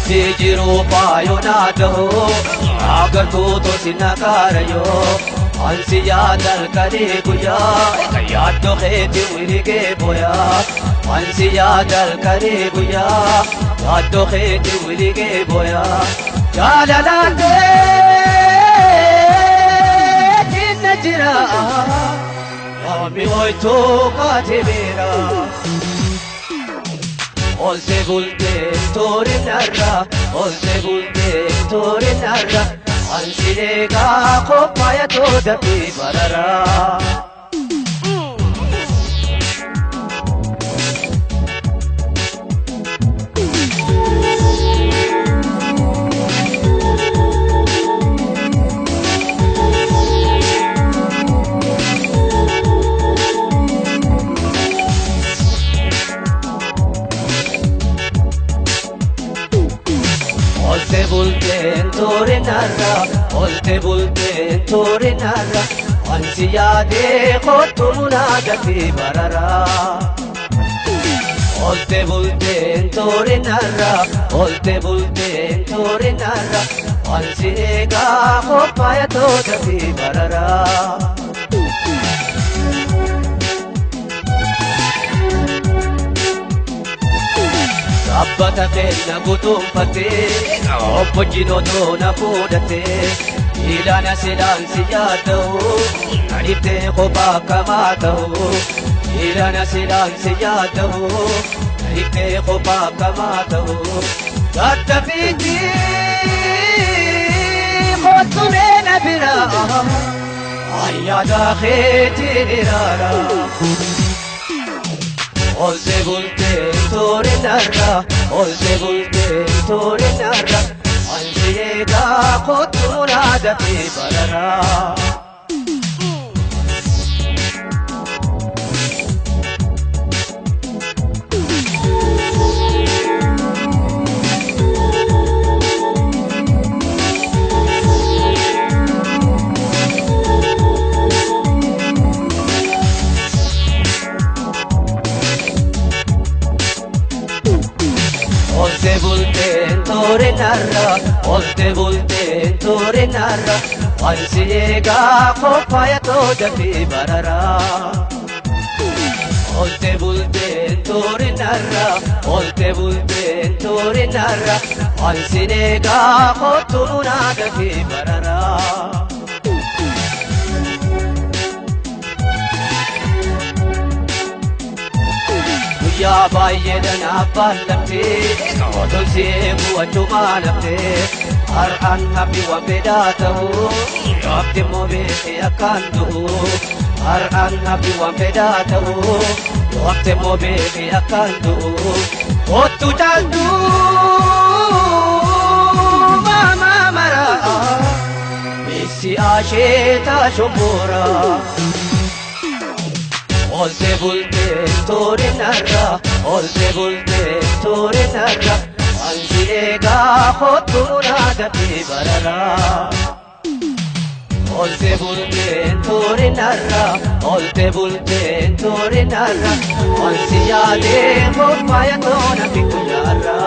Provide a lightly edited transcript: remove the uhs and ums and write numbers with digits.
jiru baay'onaadho agartuutu sinakaarayo ansi yaadal kanii guyyaa yaaddoo keeti wiligee boyaa ansi yaadal kanii guyyaa yaaddoo keeti wiligee boyaa jaalalaatee dinna jira yaami hoytuu kaati beera Olse bulte tori narra, olse bulte tori narra, ansilega kopaya toda pi barara. Olte bulten tori narra, olte bulten tori narra, ansi yaade kottu munadati barara. Olte bulten tori narra, olte bulten tori narra, ansi ega kopaya todati barara. Abbata kenna gutuunfattee obbo Jinotoo na fuudhattee ilaana silaansi yaada'u nanittee kophaa akkamaa ta'u ilaana silaansi yaada'u nanittee kophaa akkamaa ta'u gadda fiitti kottu meena biraa ayyaada keetiin iraara. Olse bulte tori narra, olse bulte tori narra, ansiega kottu munadati barara. Olse bulten tori narra, olse bulten tori narra, ansiega kopaya todati barara. Olse bulten tori narra, olse bulten tori narra, ansiega kottu munadati barara. Ya baay'eedhaan abbaallamtee otolsee bu'achumaa lamtee har'aan hammi waan fedhaa ta'u yookti immoo beekee akkaan du'u har'aan hammi waan fedhaa ta'u yookti immoo beekee akkaan du'u kottu caaltuu maamaa maraa meessi asheetaa shomboraa. Olse bulten tori narra, olse bulten tori narra, ansiega kottu munadati barara. Olse bulten tori narra, olse bulten tori narra, ansi yaade kopaya todati guyyaarra.